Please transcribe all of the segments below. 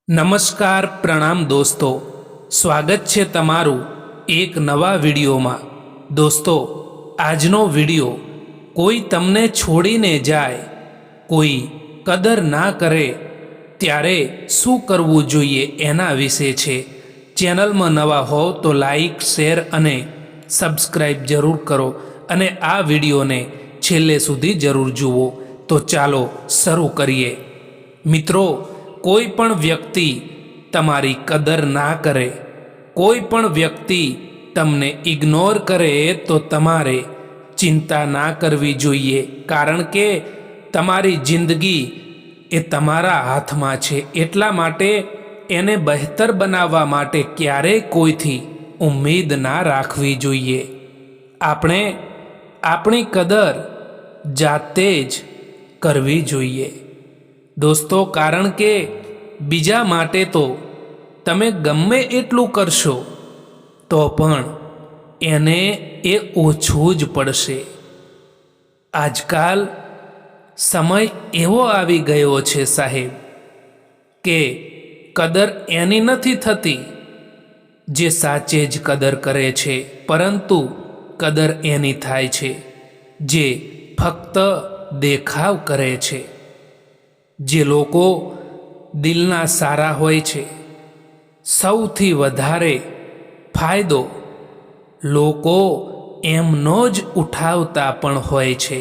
નમસ્કાર પ્રણામ દોસ્તો, સ્વાગત છે તમારું એક નવા વિડીયોમાં। દોસ્તો, આજનો વિડીયો કોઈ તમને છોડીને જાય, કોઈ કદર ના કરે ત્યારે શું કરવું જોઈએ એના વિશે છે। ચેનલમાં નવા હો તો લાઈક, શેર અને સબસ્ક્રાઈબ જરૂર કરો અને આ વિડીયોને છેલ્લે સુધી જરૂર જુઓ। તો ચાલો શરૂ કરીએ। મિત્રો, કોઈ પણ વ્યક્તિ તમારી કદર ના કરે, કોઈ પણ વ્યક્તિ તમને ઇગ્નોર કરે તો તમારે ચિંતા ના કરવી જોઈએ, કારણ કે તમારી જિંદગી એ તમારા હાથમાં છે। એટલા માટે એને બહેતર બનાવવા માટે ક્યારેય કોઈથી ઉમ્મીદ ના રાખવી જોઈએ। આપણે આપણી કદર જાતે જ કરવી જોઈએ દોસ્તો, કારણ કે બીજા માટે તો તમે ગમે એટલું કરશો તો પણ એને એ ઓછું જ પડશે। આજકાલ સમય એવો આવી ગયો છે સાહેબ કે કદર એની નથી થતી જે સાચે જ કદર કરે છે, પરંતુ કદર એની થાય છે જે ફક્ત દેખાવ કરે છે। જે લોકો દિલના સારા હોય છે, સૌથી વધારે ફાયદો લોકો એમનો જ ઉઠાવતા પણ હોય છે।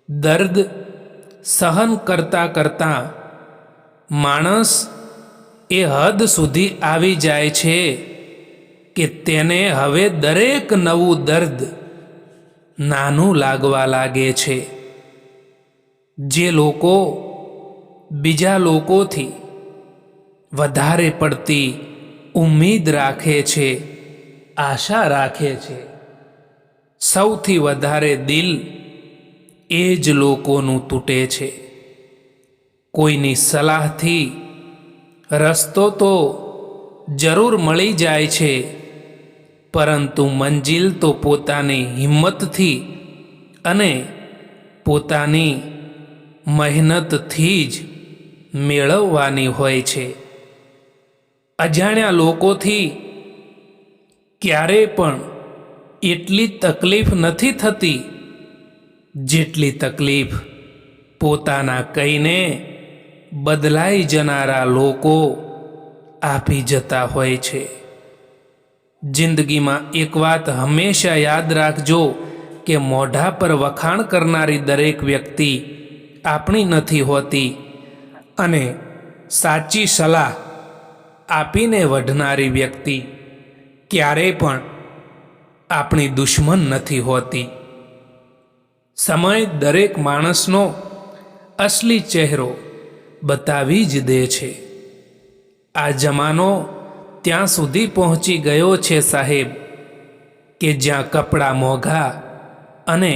દર્દ સહન કરતાં કરતાં માણસ એ હદ સુધી આવી જાય છે કે તેને હવે દરેક નવું દર્દ નાનું લાગવા લાગે છે। જે લોકો બીજા લોકોથી વધારે પડતી ઉમ્મીદ રાખે છે, આશા રાખે છે, સૌથી વધારે દિલ એ જ લોકોનું તૂટે છે। કોઈની સલાહથી રસ્તો તો જરૂર મળી જાય છે, પરંતુ મંજિલ તો પોતાની હિંમતથી અને પોતાની મહેનતથી જ મેળવવાની હોય છે। અજાણ્યા લોકોથી ક્યારેય પણ એટલી તકલીફ નથી થતી જેટલી તકલીફ પોતાના કહીને બદલાઈ જનારા લોકો આપી જતા હોય છે। જિંદગીમાં એક વાત હંમેશા યાદ રાખજો કે મોઢા પર વખાણ કરનારી દરેક વ્યક્તિ આપણી નથી હોતી, અને સાચી સલાહ આપીને વઢનારી વ્યક્તિ ક્યારેય પણ આપણી દુશ્મન નથી હોતી। સમય દરેક માણસનો અસલી ચહેરો બતાવી જ દે છે। આ જમાનો ત્યાં સુધી પહોંચી ગયો છે સાહેબ કે જ્યાં કપડાં મોંઘા અને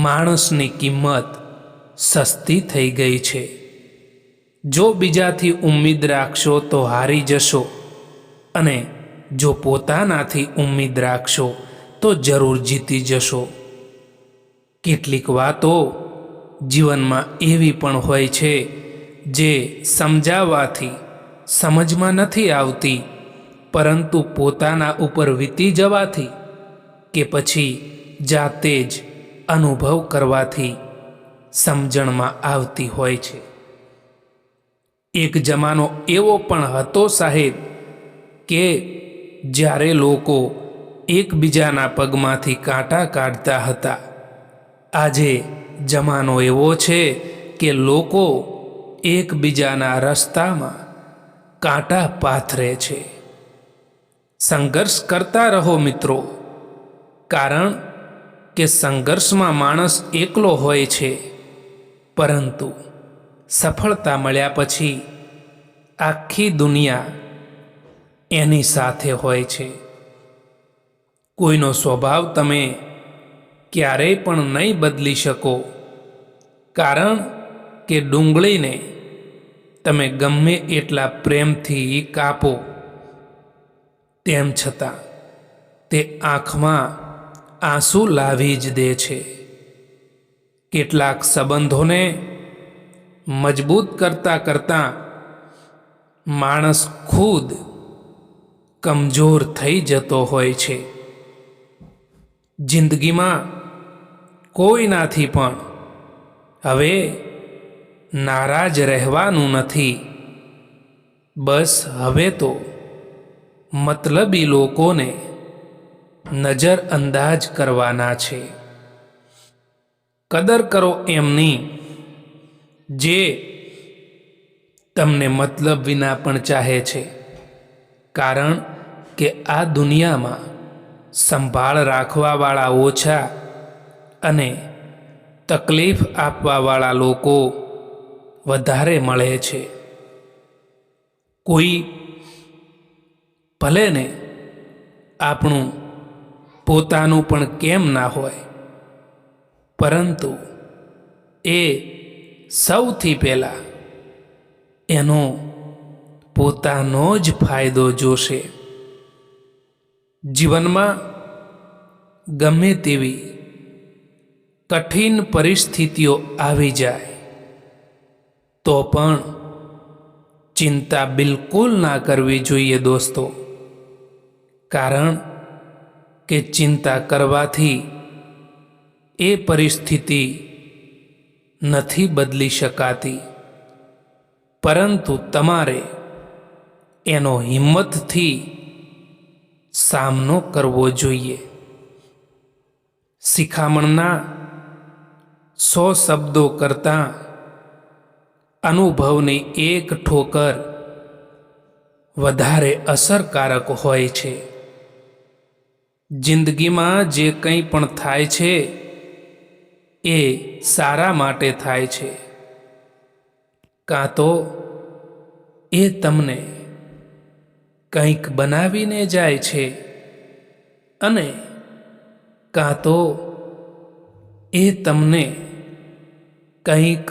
માણસની કિંમત સસ્તી થઈ ગઈ છે। જો બીજાથી ઉમ્મીદ રાખશો તો હારી જશો, અને જો પોતાનાથી ઉમ્મીદ રાખશો તો જરૂર જીતી જશો। કેટલીક વાતો જીવનમાં એવી પણ હોય છે જે સમજાવવાથી સમજમાં નથી આવતી, પરંતુ પોતાના ઉપર વીતી જવાથી કે પછી જાતે જ અનુભવ કરવાથી સમજણમાં આવતી હોય છે। એક જમાનો એવો પણ હતો સાહેબ કે જ્યારે લોકો એકબીજાના પગમાંથી કાંટા કાઢતા હતા। આજે જમાનો એવો છે કે લોકો એકબીજાના રસ્તામાં કાંટા પાથરે છે। સંઘર્ષ કરતા રહો મિત્રો, કારણ કે સંઘર્ષમાં માણસ એકલો હોય છે, પરંતુ સફળતા મળ્યા પછી આખી દુનિયા એની સાથે હોય છે। કોઈનો સ્વભાવ તમે ક્યારેય પણ નહીં બદલી શકો, કારણ કે ડુંગળીને તમે ગમે એટલા પ્રેમથી કાપો તેમ છતાં તે આંખમાં આંસુ લાવી જ દે છે। કેટલાક સંબંધોને મજબૂત કરતાં કરતાં માણસ ખુદ કમજોર થઈ જતો હોય છે. જિંદગીમાં કોઈનાથી પણ હવે નારાજ રહેવાનું નથી. બસ હવે તો મતલબી લોકોને નજરઅંદાજ કરવાના છે. કદર કરો એમની જે તમને મતલબ વિના પણ ચાહે છે, કારણ કે આ દુનિયામાં સંભાળ રાખવાવાળા ઓછા અને તકલીફ આપવાવાળા લોકો વધારે મળે છે. કોઈ ભલે ને આપણું પોતાનું પણ કેમ ના હોય, પરંતુ એ સૌથી પહેલાં એનો પોતાનો જ ફાયદો જોશે. જીવનમાં ગમે તેવી કઠિન પરિસ્થિતિઓ આવી જાય તો પણ ચિંતા બિલકુલ ના કરવી જોઈએ દોસ્તો, કારણ કે ચિંતા કરવાથી એ પરિસ્થિતિ નથી બદલી શકાતી, પરંતુ તમારે એનો હિંમતથી સામનો કરવો જોઈએ. શિખામણના 100 શબ્દો કરતાં અનુભવની એક ઠોકર વધારે અસરકારક હોય છે. જિંદગીમાં જે કંઈ પણ થાય છે એ સારા માટે થાય છે. કાં તો એ તમને કંઈક બનાવીને જાય છે અને કાં તો એ તમને કંઈક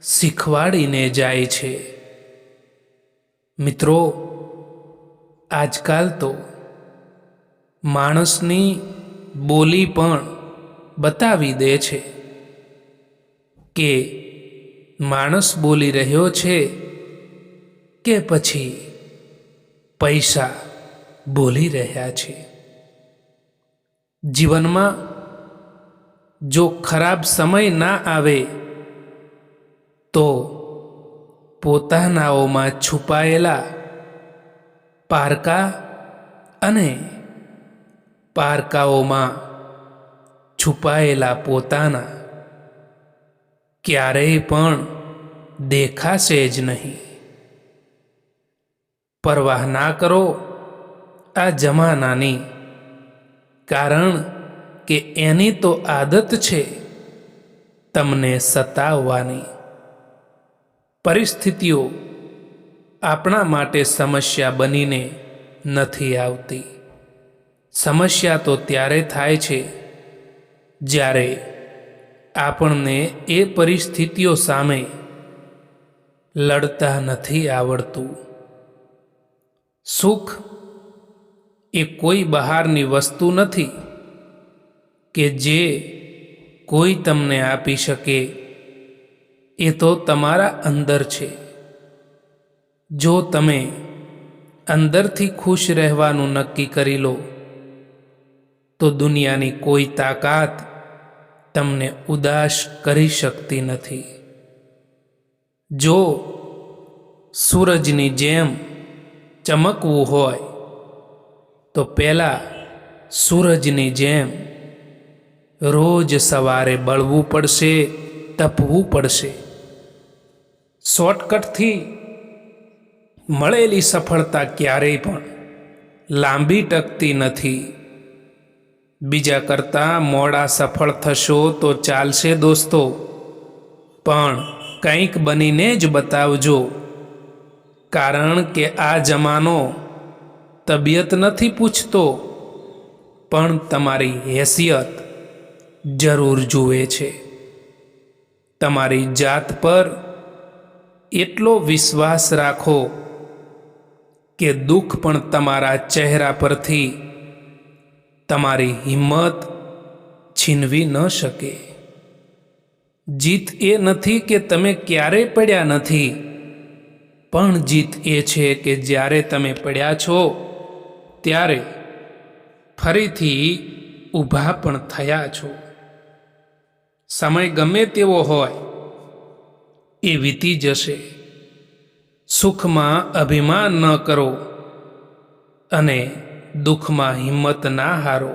શીખવાડીને જાય છે. મિત્રો, આજકાલ તો માણસની બોલી પણ બતાવી દે છે કે માણસ બોલી રહ્યો છે કે પછી પૈસા બોલી રહ્યા છે. જીવનમાં જો ખરાબ સમય ના આવે તો પોતાનાઓમાં છુપાયેલા પારકા અને પારકાઓમાં છુપાયેલા પોતાના ક્યારેય પણ દેખાશે જ નહીં. પરવાહ ના કરો આ જમાનાની, કારણ કે એની તો આદત છે તમને સતાવવાની. પરિસ્થિતિઓ આપણા માટે સમસ્યા બનીને નથી આવતી. સમસ્યા તો ત્યારે થાય છે જ્યારે આપણને એ પરિસ્થિતિઓ સામે લડતા નથી આવડતું. સુખ એ કોઈ બહારની વસ્તુ નથી કે જે કોઈ તમને આપી શકે. એ તો તમારા અંદર છે. જો તમે અંદરથી ખુશ રહેવાનું નક્કી કરી લો તો દુનિયાની કોઈ તાકાત તમને ઉદાસ કરી શકતી નથી. જો સૂરજની જેમ ચમકવું હોય તો પહેલાં સૂરજની જેમ રોજ સવારે બળવું પડશે, તપવું પડશે. શોર્ટકટથી મળેલી સફળતા ક્યારેય પણ લાંબી ટકતી નથી. બીજા કરતાં મોડા સફળ થશો તો ચાલશે દોસ્તો, પણ કંઈક બનીને જ બતાવજો, કારણ કે આ જમાનો તબિયત નથી પૂછતો, પણ તમારી હેસિયત જરૂર જુએ છે. તમારી જાત પર એટલો વિશ્વાસ રાખો કે દુઃખ પણ તમારા ચહેરા પરથી તમારી હિંમત છીનવી ન શકે. જીત એ નથી કે તમે ક્યારેય પડ્યા નથી, પણ જીત એ છે કે જ્યારે તમે પડ્યા છો ત્યારે ફરીથી ઊભા પણ થયા છો. સમય ગમે તેવો હોય એ વીતી જશે. સુખમાં અભિમાન ન કરો અને દુઃખમાં હિંમત ના હારો.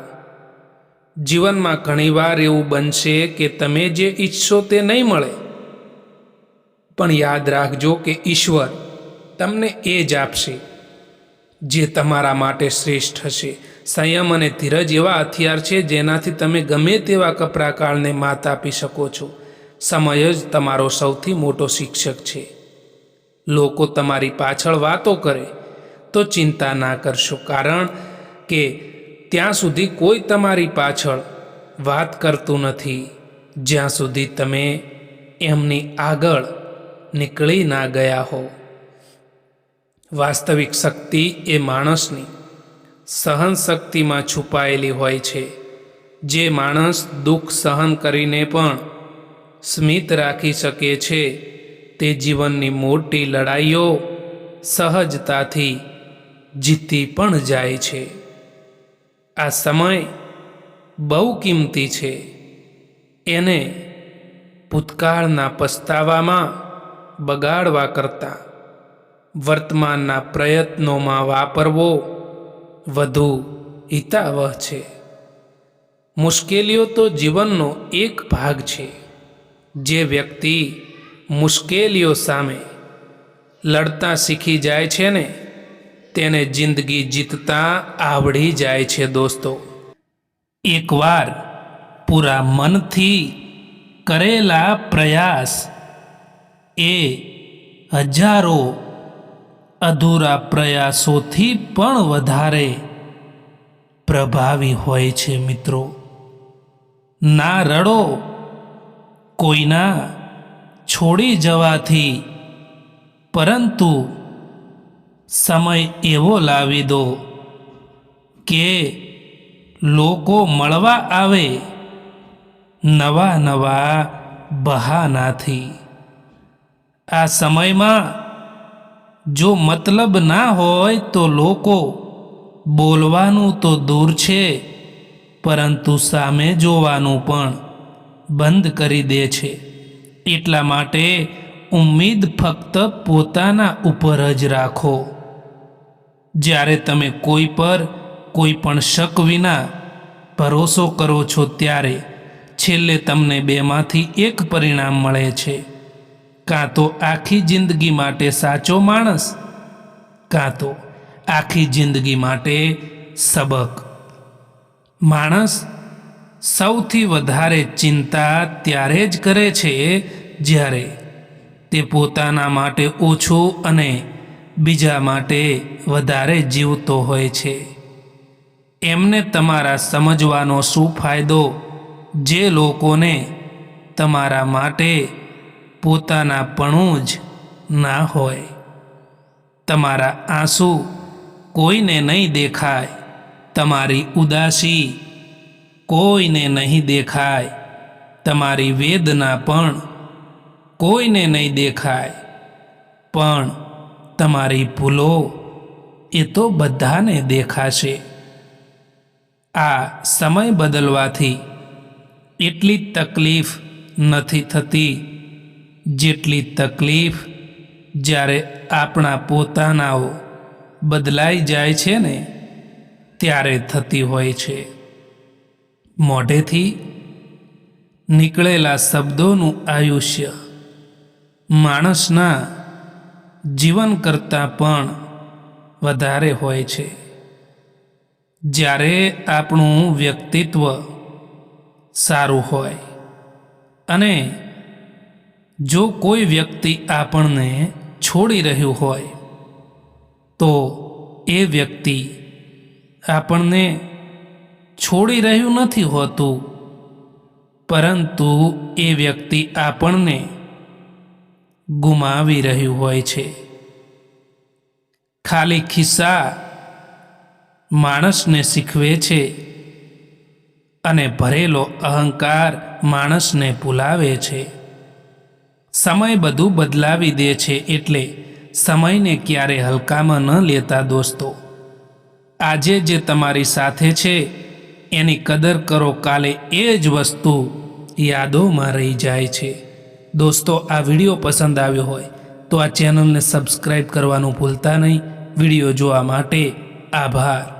જીવનમાં ઘણીવાર એવું બનશે કે તમે જે ઈચ્છો તે નહીં મળે, પણ યાદ રાખજો કે ઈશ્વર તમને એ જ આપશે જે તમારા માટે શ્રેષ્ઠ હશે. સંયમ અને ધીરજ એવા હથિયાર છે જેનાથી તમે ગમે તેવા કપરા કાળને માત આપી શકો છો. સમય જ તમારો સૌથી મોટો શિક્ષક છે. લોકો તમારી પાછળ વાતો કરે તો ચિંતા ના કરશો, કારણ કે ત્યાં સુધી કોઈ તમારી પાછળ વાત કરતું નથી જ્યાં સુધી તમે એમની આગળ નીકળી ના ગયા હો. વાસ્તવિક શક્તિ એ માણસની સહન શક્તિમાં છુપાયેલી હોય છે. જે માણસ દુઃખ સહન કરીને પણ સ્મિત રાખી શકે છે તે જીવનની મોટી લડાઈઓ સહજતાથી જીતી પણ જાય છે. આ સમય બહુ કિંમતી છે. એને ભૂતકાળના પસ્તાવામાં બગાડવા કરતાં વર્તમાનના પ્રયત્નોમાં વાપરવો વધુ હિતાવહ છે. મુશ્કેલીઓ તો જીવનનો એક ભાગ છે. જે વ્યક્તિ મુશ્કેલીઓ સામે લડતા શીખી જાય છે ને તેને જિંદગી જીતતા આવડી જાય છે. દોસ્તો, એકવાર પૂરા મનથી કરેલા પ્રયાસ એ હજારો અધૂરા પ્રયાસોથી પણ વધારે પ્રભાવી હોય છે. મિત્રો, ના રડો કોઈના છોડી જવાથી, પરંતુ સમય એવો લાવી દો કે લોકો મળવા આવે નવા નવા બહાનાથી. આ સમયમાં જો મતલબ ના હોય તો લોકો બોલવાનું તો દૂર છે, પરંતુ સામે જોવાનું પણ બંધ કરી દે છે. એટલા માટે ઉમ્મીદ ફક્ત પોતાના ઉપર જ રાખો. જ્યારે તમે કોઈ પર કોઈ પણ શક વિના ભરોસો કરો છો ત્યારે છેલ્લે તમને બેમાંથી એક પરિણામ મળે છે. કાં તો આખી જિંદગી માટે સાચો માણસ, કાં તો આખી જિંદગી માટે સબક. માણસ સૌથી વધારે ચિંતા ત્યારે જ કરે છે જ્યારે તે પોતાના માટે ઓછું અને બીજા માટે વધારે જીવતો હોય છે. એમને તમારા સમજવાનો શું ફાયદો જે લોકોને તમારા માટે પોતાનાપણું જ ના હોય. તમારા આંસુ કોઈને નહીં દેખાય, તમારી ઉદાસી કોઈને નહીં દેખાય, તમારી વેદના પણ કોઈને નહીં દેખાય, પણ તમારી ભૂલો એ તો બધાને દેખાશે. આ સમય બદલવાથી એટલી તકલીફ નથી થતી જેટલી તકલીફ જ્યારે આપણા પોતાનાઓ બદલાઈ જાય છે ને ત્યારે થતી હોય છે. મોઢેથી નીકળેલા શબ્દોનું આયુષ્ય માણસના જીવન કરતાં પણ વધારે હોય છે. જ્યારે આપણું વ્યક્તિત્વ સારું હોય અને જો કોઈ વ્યક્તિ આપણને છોડી રહ્યું હોય તો એ વ્યક્તિ આપણને છોડી રહ્યું નથી હોતું, પરંતુ એ વ્યક્તિ આપણને ગુમાવી રહ્યું હોય છે. ખાલી ખિસ્સા માણસને શીખવે છે અને ભરેલો અહંકાર માણસને ભૂલાવે છે. સમય બધું બદલાવી દે છે, એટલે સમયને ક્યારે હલકામાં ન લેતા દોસ્તો. આજે જે તમારી સાથે છે એની કદર કરો, કાલે એ જ વસ્તુ યાદોમાં રહી જાય છે. દોસ્તો, આ વિડીયો પસંદ આવ્યો હોય તો આ ચેનલને સબસ્ક્રાઈબ કરવાનું ભૂલતા નહીં. વિડીયો જોવા માટે આભાર.